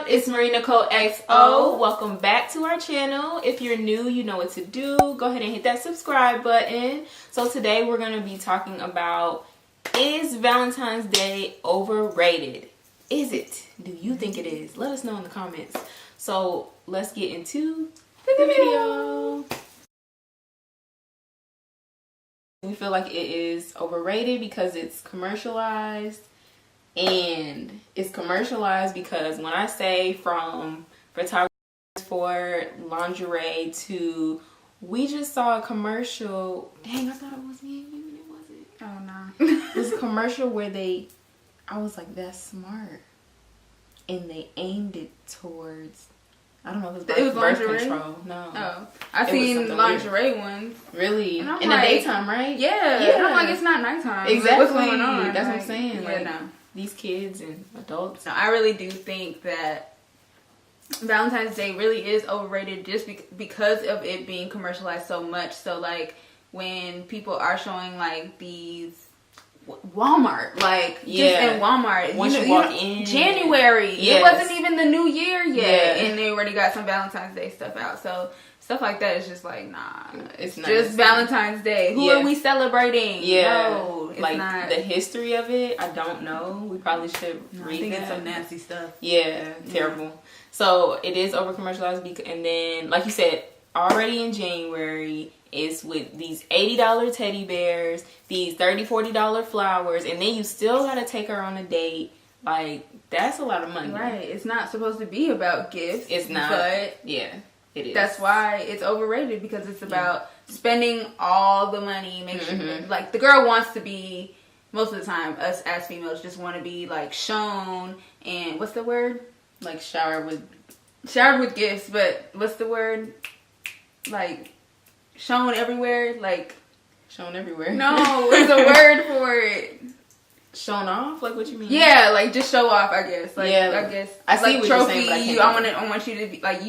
up? It's Marie Nicole XO. Welcome back to our channel. If you're new, you know what to do. Go ahead and hit that subscribe button. So today we're going to be talking about, is Valentine's Day overrated? Is it? Do you think it is? Let us know in the comments. So let's get into the video. We feel like it is overrated because it's commercialized. And it's commercialized because when I say from photographers for lingerie to, we just saw a commercial. Dang, I thought it was me and you and it wasn't. Oh no. It was a commercial where I was like, that's smart. And they aimed it towards, I don't know if it was birth lingerie? Control. No. Oh. I've seen lingerie ones. Really? In like, the daytime, right? Yeah. Yeah. And I'm like, it's not nighttime. Exactly. Like, what's going on? That's what I'm saying. Yeah, like, no. These kids and adults. No, I really do think that Valentine's Day really is overrated just because of it being commercialized so much. So like when people are showing like these Walmart, like just in Walmart, once you walk in January, it wasn't even the new year yet, and they already got some Valentine's Day stuff out. So stuff like that is just like, nah, it's not just Valentine's Day. Who are we celebrating? No, it's like not. The history of it, I don't know. We probably should read I think that. it's some nasty stuff. Yeah, terrible. So it is over commercialized, and then like you said, already in January, it's with these $80 teddy bears, these $30, $40 flowers, and then you still gotta take her on a date. Like, that's a lot of money. Right. It's not supposed to be about gifts. It's not. But yeah, it is. That's why it's overrated, because it's about spending all the money. Make sure, like, the girl wants to be, most of the time, us as females just want to be like shown, and what's the word? Like showered with gifts, but what's the word? Like shown everywhere, like shown everywhere. No, there's a word for it. Shown off? Like, what you mean? Yeah, like just show off, I guess. Like, I guess I see like what trophy. You're saying, but I want you to be like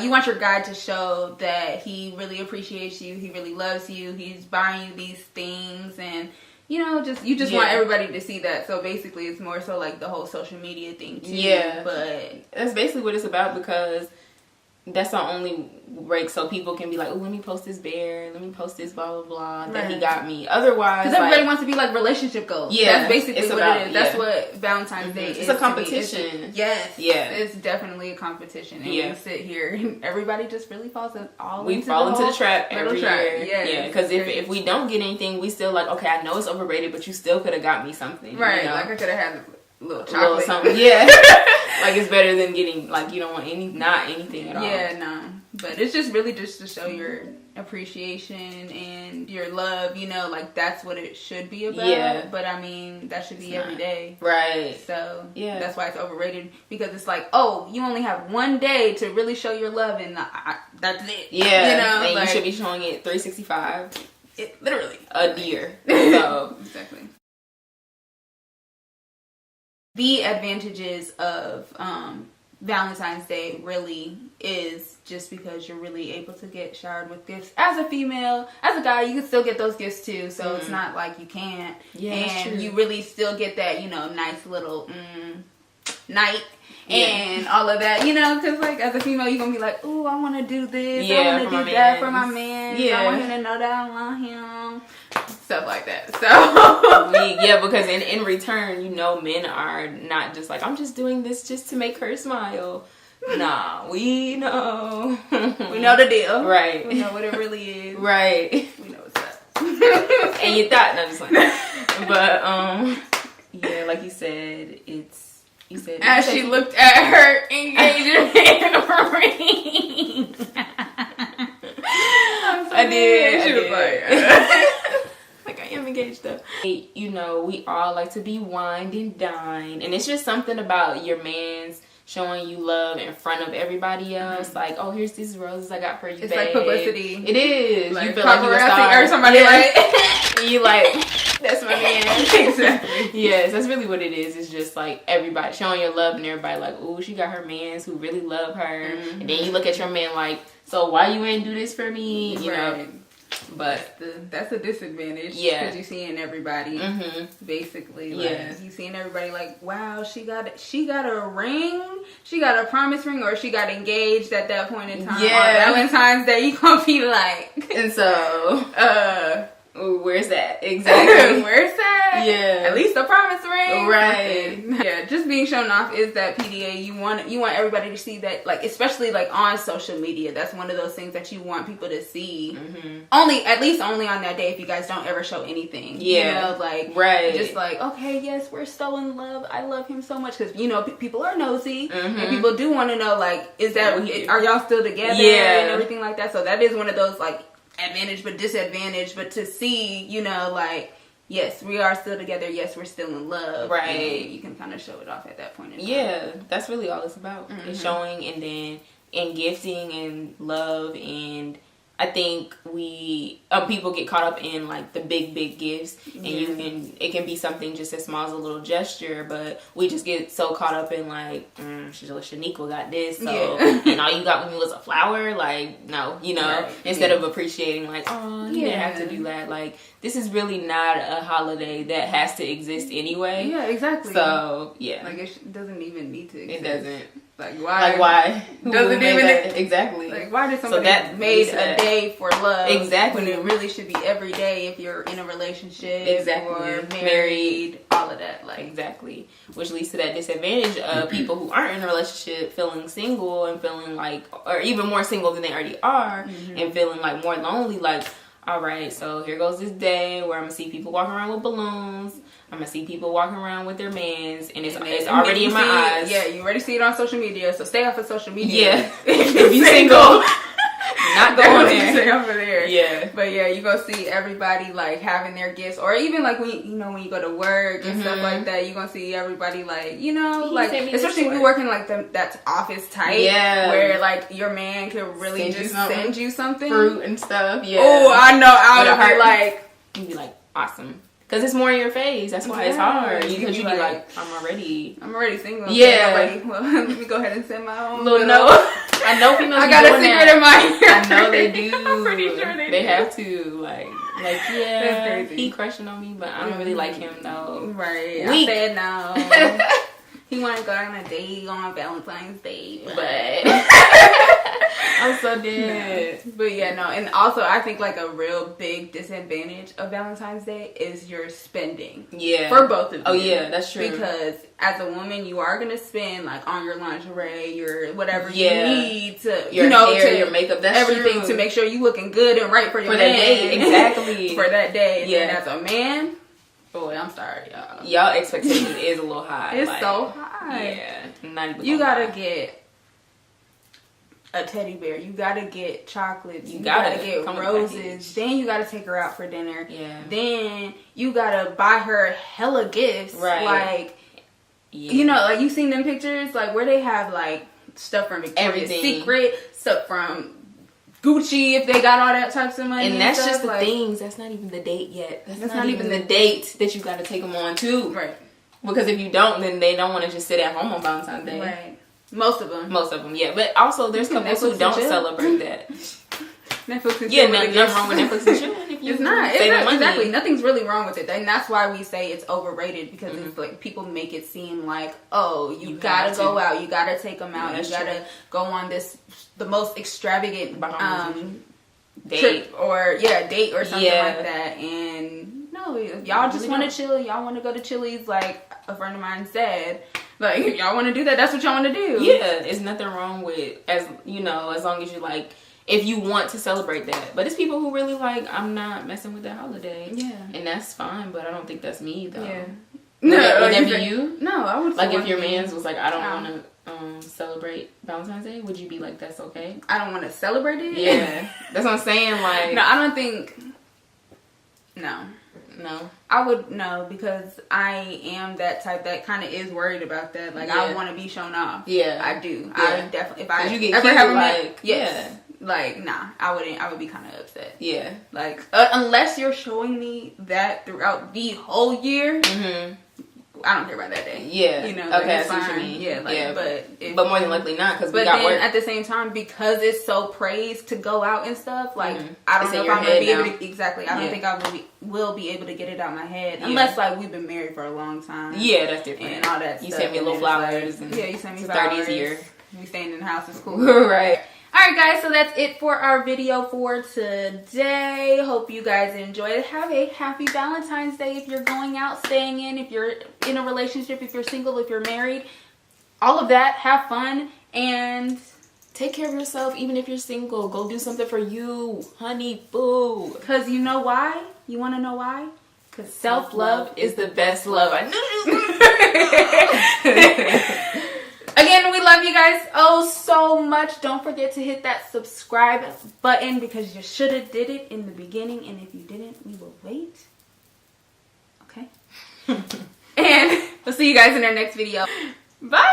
you want your guy to show that he really appreciates you, he really loves you, he's buying you these things, and you just want everybody to see that. So basically it's more so like the whole social media thing too. Yeah. But that's basically what it's about, because that's the only break, so people can be like, oh, let me post this bear, let me post this blah blah blah that he got me. Otherwise, because everybody wants to be like relationship goals. Yeah, that's basically what it is. That's what Valentine's Day is. It's a competition. It's definitely a competition. And we sit here and everybody just really falls into the trap every year. Yeah, because if we don't get anything, we still like, okay, I know it's overrated, but you still could have got me something, right? You know? Like I could have had a little chocolate, something. Yeah. Like, it's better than getting, like, you don't want not anything at all. Yeah, no. But it's just really just to show your appreciation and your love, like, that's what it should be about. Yeah. But, I mean, that should be every day. Right. So, that's why it's overrated. Because it's like, oh, you only have one day to really show your love, and that's it. Yeah. And like, you should be showing it 365. Literally. A year. So. Exactly. The advantages of Valentine's Day really is just because you're really able to get showered with gifts. As a female, as a guy, you can still get those gifts too. So it's not like you can't. Yeah, and you really still get that, nice little night and all of that, because like as a female, you're going to be like, ooh, I want to do this. I want to do that for my man. Yeah. I want him to know that I want him. Stuff like that. So because in return, men are not just like, I'm just doing this just to make her smile. Nah, we know. We know the deal. Right. We know what it really is. Right. We know what's up. And you thought, no, just like, but like you said, as she looked at her engagement ring. I did. She was like, like, I am engaged though. We all like to be wined and dined, and it's just something about your man's showing you love in front of everybody else. Like, oh, here's these roses I got for you, it's babe. Like publicity. It is. Like, you feel like you're a star. Or somebody like, you like, that's my man. Exactly. Yes, that's really what it is. It's just like everybody showing your love, and everybody like, oh, she got her mans who really love her. And then you look at your man like, so why you ain't do this for me? You know. But that's a disadvantage. Yeah. Because you're seeing everybody, basically. Like, Yeah. you seeing everybody like, wow, she got a ring, she got a promise ring, or she got engaged at that point in time. Yeah. On Valentine's Day, you gonna be like, and so, where's that exactly? Where's that? Yeah. At least a promise ring. Right. Yeah, just being shown off is that PDA. You want everybody to see that, like, especially like on social media. That's one of those things that you want people to see. At least only on that day if you guys don't ever show anything. Yeah. You know, like, right. just like, okay, yes, we're so in love. I love him so much because, you know, people are nosy and people do want to know, like, are y'all still together? Yeah. And everything like that. So that is one of those, like, advantage but disadvantage, but to see, you know, like, yes, we are still together, yes, we're still in love, right? And you can kind of show it off at that point in time. Yeah, that's really all it's about. It's showing, and then and gifting and love. And I think people get caught up in like the big gifts, and it can be something just as small as a little gesture, but we just get so caught up in like, Shaniqua got this, so and all you got with me was a flower. Like, no, you know, right. Instead of appreciating like, oh, you didn't have to do that. Like, this is really not a holiday that has to exist anyway. Yeah, exactly. So yeah, like it doesn't even need to exist. It doesn't. Like why? Like why? Doesn't even exactly. Like why did somebody made a day for love? Exactly. When it really should be every day if you're in a relationship. Exactly. Or married. All of that. Like exactly. Which leads to that disadvantage of people who aren't in a relationship feeling single and feeling like, or even more single than they already are, and feeling like more lonely. Like, all right, so here goes this day where I'm gonna see people walking around with balloons. I'm gonna see people walking around with their mans, and it's already in my eyes. Yeah, you already see it on social media, so stay off of social media. Yeah, if you're single, not going there. Stay off of there. Yeah, but yeah, you go see everybody like having their gifts, or even like when you go to work and stuff like that, you gonna see everybody like like especially if you're working like that's office type, where like your man could really send you something, fruit and stuff. Yeah. Oh, I know. You'd be like awesome. Because it's more in your face. That's why it's hard. Because you be like, I'm already single. Yeah. Well, let me go ahead and send my own little note. I know females. I got a secret in my ear. I know they do. I'm pretty sure they have to. Like yeah, he crushing on me, but I don't really like him though. Right. I said no. He want to go on a date on Valentine's Day, but I'm so dead. No. But yeah, no, and also I think like a real big disadvantage of Valentine's Day is your spending. Yeah. For both of you. Oh yeah, that's true. Because as a woman, you are gonna spend like on your lingerie, your whatever you need to, your hair, your makeup, that's everything true. To make sure you looking good and right for your that day. Exactly. For that day. And then as a man. Boy, I'm sorry, y'all. Y'all expectation is a little high. It's so high. Yeah. Not even you gotta get a teddy bear. You gotta get chocolates. You gotta get roses. Then you gotta take her out for dinner. Yeah. Then you gotta buy her hella gifts. Right. Like, you know, like you seen them pictures, like where they have like stuff from Victoria's Secret, stuff from Gucci if they got all that types of money. And that's just the things. That's not even the date yet. That's not even the date that you got to take them on too. Right. Because if you don't, then they don't want to just sit at home on Valentine's Day. Right. Most of them. Yeah. But also, there's couples who don't celebrate that. Netflix and chill. Nothing wrong with Netflix and chill. It's not exactly. Nothing's really wrong with it, and that's why we say it's overrated because it's like people make it seem like, oh, you gotta go out, you gotta take them out, you gotta go on the most extravagant date trip or date or something like that. And no, y'all just want to chill. Y'all want to go to Chili's, like a friend of mine said. Like, if y'all want to do that, that's what y'all want to do. Yeah, there's nothing wrong with as long as you like. If you want to celebrate that. But it's people who really like, I'm not messing with that holiday. Yeah. And that's fine, but I don't think that's me, though. Yeah. Would that be you? No, I would. Like, if your man's was like, I don't want to celebrate Valentine's Day, would you be like, that's okay? I don't want to celebrate it? Yeah. That's what I'm saying, like... No, I don't think... No. No? I would, no, because I am that type that kind of is worried about that. Like, I want to be shown off. Yeah. I do. Yeah. I definitely... If I ever have a man... Yes. Like, nah, I wouldn't. I would be kind of upset. Yeah. Like, unless you're showing me that throughout the whole year, I don't care about that day. Yeah. You know, okay, it's I see what fine. you mean. Yeah, like, yeah. But more than likely not, because we but got then work. at the same time, because it's so praised to go out and stuff, like I don't It's know in if your I'm gonna head be able now. to exactly. I don't think I will be able to get it out my head Yeah. unless like we've been married for a long time. Yeah, that's different. And all that. You stuff. sent me little And it's like, flowers. And yeah, you sent me it's flowers. 30th year. We staying in the house. It's cool. Right. Alright guys, so that's it for our video for today. Hope you guys enjoyed. Have a happy Valentine's Day if you're going out, staying in, if you're in a relationship, if you're single, if you're married. All of that. Have fun and take care of yourself even if you're single. Go do something for you, honey, boo. Because you know why? You want to know why? Because self-love is the best love. I knew you. Again, we love you guys so much. Don't forget to hit that subscribe button because you should have did it in the beginning. And if you didn't, we will wait. Okay? And we'll see you guys in our next video. Bye.